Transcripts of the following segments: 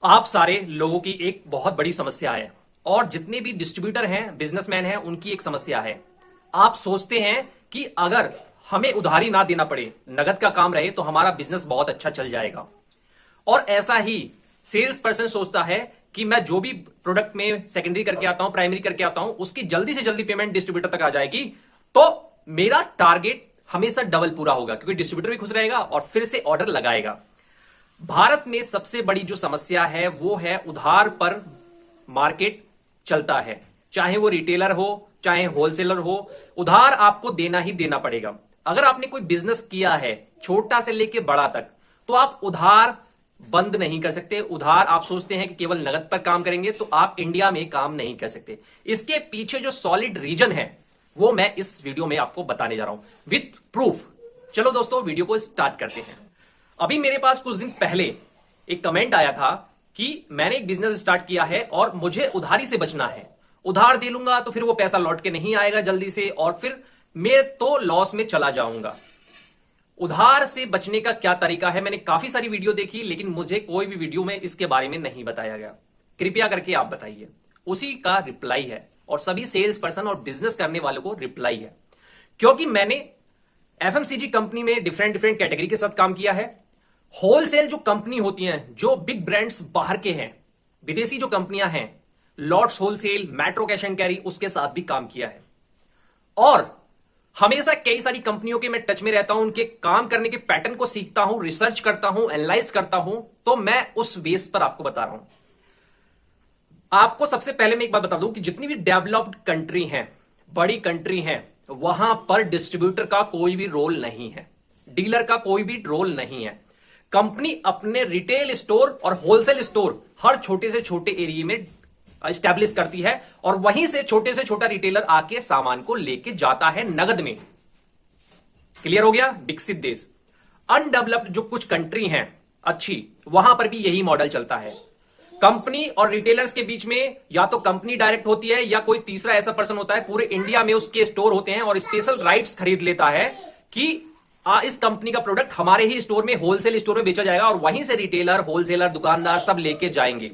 आप सारे लोगों की एक बहुत बड़ी समस्या है और जितने भी डिस्ट्रीब्यूटर हैं, बिजनेसमैन हैं, उनकी एक समस्या है। आप सोचते हैं कि अगर हमें उधारी ना देना पड़े, नगद का काम रहे तो हमारा बिजनेस बहुत अच्छा चल जाएगा। और ऐसा ही सेल्स पर्सन सोचता है कि मैं जो भी प्रोडक्ट में सेकेंडरी करके आता हूं, प्राइमरी करके आता हूं, उसकी जल्दी से जल्दी पेमेंट डिस्ट्रीब्यूटर तक आ जाएगी तो मेरा टारगेट हमेशा डबल पूरा होगा, क्योंकि डिस्ट्रीब्यूटर भी खुश रहेगा और फिर से ऑर्डर लगाएगा। भारत में सबसे बड़ी जो समस्या है वो है उधार पर मार्केट चलता है। चाहे वो रिटेलर हो, चाहे होलसेलर हो, उधार आपको देना ही देना पड़ेगा। अगर आपने कोई बिजनेस किया है छोटा से लेके बड़ा तक, तो आप उधार बंद नहीं कर सकते। उधार आप सोचते हैं कि केवल नगद पर काम करेंगे, तो आप इंडिया में काम नहीं कर सकते। इसके पीछे जो सॉलिड रीजन है वो मैं इस वीडियो में आपको बताने जा रहा हूं विथ प्रूफ। चलो दोस्तों, वीडियो को स्टार्ट करते हैं। अभी मेरे पास कुछ दिन पहले एक कमेंट आया था कि मैंने एक बिजनेस स्टार्ट किया है और मुझे उधारी से बचना है। उधार दे लूंगा तो फिर वो पैसा लौट के नहीं आएगा जल्दी से और फिर मैं तो लॉस में चला जाऊंगा। उधार से बचने का क्या तरीका है? मैंने काफी सारी वीडियो देखी, लेकिन मुझे कोई भी वीडियो में इसके बारे में नहीं बताया गया। कृपया करके आप बताइए। उसी का रिप्लाई है और सभी सेल्स पर्सन और बिजनेस करने वालों को रिप्लाई है, क्योंकि मैंने एफएमसीजी कंपनी में डिफरेंट डिफरेंट कैटेगरी के साथ काम किया है। होलसेल जो कंपनी होती हैं, जो बिग ब्रांड्स बाहर के हैं, विदेशी जो कंपनियां हैं, lots wholesale, metro cash and carry, उसके साथ भी काम किया है। और हमेशा कई सारी कंपनियों के मैं टच में रहता हूं, उनके काम करने के पैटर्न को सीखता हूं, रिसर्च करता हूं, एनालाइज करता हूं। तो मैं उस बेस पर आपको बता रहा हूं। आपको सबसे पहले मैं एक बात बता दूं कि जितनी भी डेवलप्ड कंट्री हैं, बड़ी कंट्री हैं, वहां पर डिस्ट्रीब्यूटर का कोई भी रोल नहीं है, डीलर का कोई भी रोल नहीं है। कंपनी अपने रिटेल स्टोर और होलसेल स्टोर हर छोटे से छोटे एरिया में एस्टैब्लिश करती है और वहीं से छोटा रिटेलर आके सामान को लेके जाता है नगद में। क्लियर हो गया? विकसित देश। अनडेवलप्ड जो कुछ कंट्री हैं अच्छी, वहां पर भी यही मॉडल चलता है। कंपनी और रिटेलर्स के बीच में या तो कंपनी डायरेक्ट होती है या कोई तीसरा ऐसा पर्सन होता है, पूरे इंडिया में उसके स्टोर होते हैं और स्पेशल राइट्स खरीद लेता है कि इस कंपनी का प्रोडक्ट हमारे ही स्टोर में, होलसेल स्टोर में बेचा जाएगा और वहीं से रिटेलर, होलसेलर, दुकानदार सब लेके जाएंगे।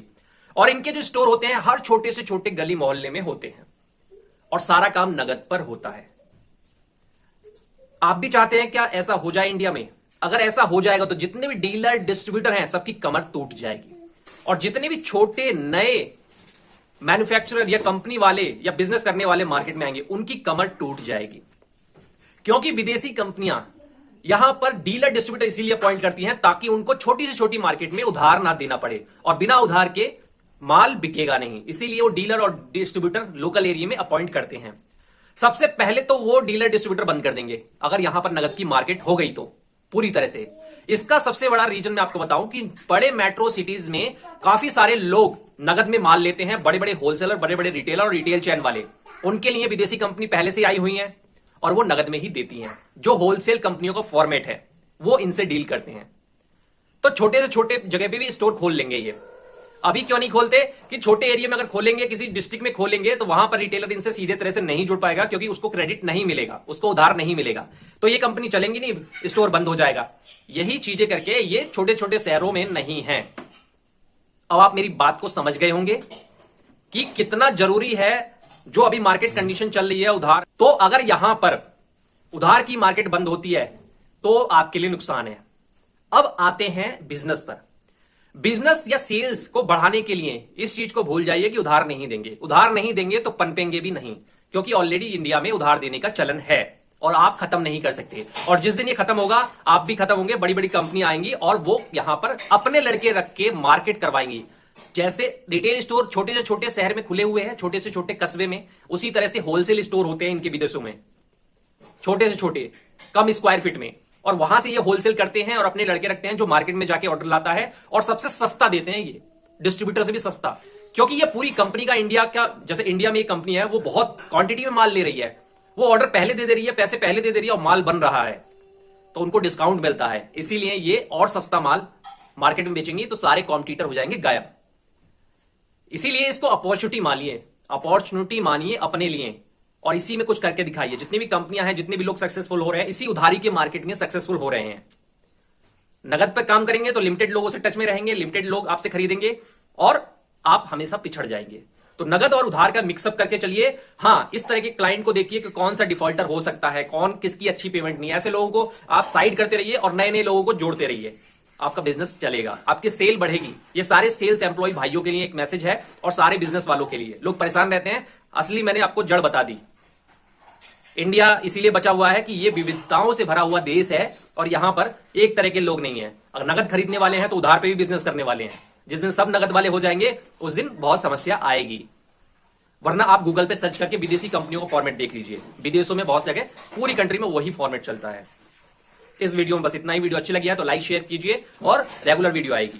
और इनके जो स्टोर होते हैं हर छोटे से छोटे गली मोहल्ले में होते हैं और सारा काम नगद पर होता है। आप भी चाहते हैं क्या ऐसा हो जाए इंडिया में? अगर ऐसा हो जाएगा तो जितने भी डीलर, डिस्ट्रीब्यूटर हैं, सबकी कमर टूट जाएगी और जितने भी छोटे नए मैन्युफैक्चरर या कंपनी वाले या बिजनेस करने वाले मार्केट में आएंगे, उनकी कमर टूट जाएगी। क्योंकि विदेशी कंपनियां यहां पर डीलर, डिस्ट्रीब्यूटर इसीलिए अपॉइंट करती हैं ताकि उनको छोटी से छोटी मार्केट में उधार ना देना पड़े और बिना उधार के माल बिकेगा नहीं। इसीलिए वो डीलर और डिस्ट्रीब्यूटर लोकल एरिया में अपॉइंट करते हैं। सबसे पहले तो वो डीलर, डिस्ट्रीब्यूटर बंद कर देंगे अगर यहां पर नगद की मार्केट हो गई तो पूरी तरह से। इसका सबसे बड़ा रीजन मैं आपको बताऊं कि बड़े मेट्रो सिटीज में काफी सारे लोग नगद में माल लेते हैं, बड़े बड़े होलसेलर, बड़े बड़े रिटेलर और रिटेल चेन वाले। उनके लिए विदेशी कंपनी पहले से आई हुई है और वो नगद में ही देती हैं। जो होलसेल कंपनियों का फॉर्मेट है वो इनसे डील करते हैं। तो छोटे से छोटे जगह पे भी स्टोर खोल लेंगे ये। अभी क्यों नहीं खोलते कि छोटे एरिया में अगर खोलेंगे, किसी डिस्ट्रिक्ट में खोलेंगे, तो वहां पर रिटेलर इनसे सीधे तरह से नहीं जुड़ पाएगा, क्योंकि उसको क्रेडिट नहीं मिलेगा, उसको उधार नहीं मिलेगा, तो ये कंपनी चलेंगी नहीं, स्टोर बंद हो जाएगा। यही चीजें करके ये छोटे छोटे शहरों में नहीं है। अब आप मेरी बात को समझ गए होंगे कि कितना जरूरी है जो अभी मार्केट कंडीशन चल रही है उधार। तो अगर यहां पर उधार की मार्केट बंद होती है तो आपके लिए नुकसान है। अब आते हैं बिजनेस पर। बिजनेस या सेल्स को बढ़ाने के लिए इस चीज को भूल जाइए कि उधार नहीं देंगे। उधार नहीं देंगे तो पनपेंगे भी नहीं, क्योंकि ऑलरेडी इंडिया में उधार देने का चलन है और आप खत्म नहीं कर सकते। और जिस दिन ये खत्म होगा आप भी खत्म होंगे। बड़ी बड़ी कंपनी आएंगी और वो यहां पर अपने लड़के रख के मार्केट करवाएंगी। जैसे रिटेल स्टोर छोटे से छोटे शहर में खुले हुए हैं, छोटे से छोटे कस्बे में, उसी तरह से होलसेल स्टोर होते हैं इनके विदेशों में, छोटे से छोटे, कम स्क्वायर फीट में। और वहां से ये होलसेल करते हैं और अपने लड़के रखते हैं जो मार्केट में जाके ऑर्डर लाता है और सबसे सस्ता देते हैं ये, डिस्ट्रीब्यूटर से भी सस्ता। क्योंकि ये पूरी कंपनी का इंडिया का, जैसे इंडिया में एक कंपनी है वो बहुत क्वांटिटी में माल ले रही है, वो ऑर्डर पहले दे रही है, पैसे पहले दे रही है और माल बन रहा है, तो उनको डिस्काउंट मिलता है। इसीलिए ये और सस्ता माल मार्केट में बेचेंगे तो सारे कॉम्पिटिटर हो जाएंगे गायब। इसीलिए इसको अपॉर्चुनिटी मानिए अपने लिए और इसी में कुछ करके दिखाइए। जितनी भी कंपनियां हैं, जितने भी लोग सक्सेसफुल हो रहे हैं, इसी उधारी के मार्केट में सक्सेसफुल हो रहे हैं। नगद पर काम करेंगे तो लिमिटेड लोगों से टच में रहेंगे, लिमिटेड लोग आपसे खरीदेंगे। और आप हमेशा पिछड़ जाएंगे। तो नगद और उधार का मिक्सअप करके चलिए। हाँ, इस तरह के क्लाइंट को देखिए कि कौन सा डिफॉल्टर हो सकता है, कौन किसकी अच्छी पेमेंट नहीं है, ऐसे लोगों को आप साइड करते रहिए और नए नए लोगों को जोड़ते रहिए। आपका बिजनेस चलेगा, आपकी सेल बढ़ेगी। ये सारे सेल्स एम्प्लॉय भाइयों के लिए एक मैसेज है और सारे बिजनेस वालों के लिए। लोग परेशान रहते हैं, असली मैंने आपको जड़ बता दी। इंडिया इसीलिए बचा हुआ है कि ये विविधताओं से भरा हुआ देश है और यहां पर एक तरह के लोग नहीं है। अगर नगद खरीदने वाले हैं तो उधार पे भी बिजनेस करने वाले हैं। जिस दिन सब नगद वाले हो जाएंगे उस दिन बहुत समस्या आएगी। वरना आप गूगल पे सर्च करके विदेशी कंपनियों का फॉर्मेट देख लीजिए। विदेशों में बहुत जगह, पूरी कंट्री में वही फॉर्मेट चलता है। इस वीडियो में बस इतना ही। वीडियो अच्छी लगी है तो लाइक शेयर कीजिए और रेगुलर वीडियो आएगी।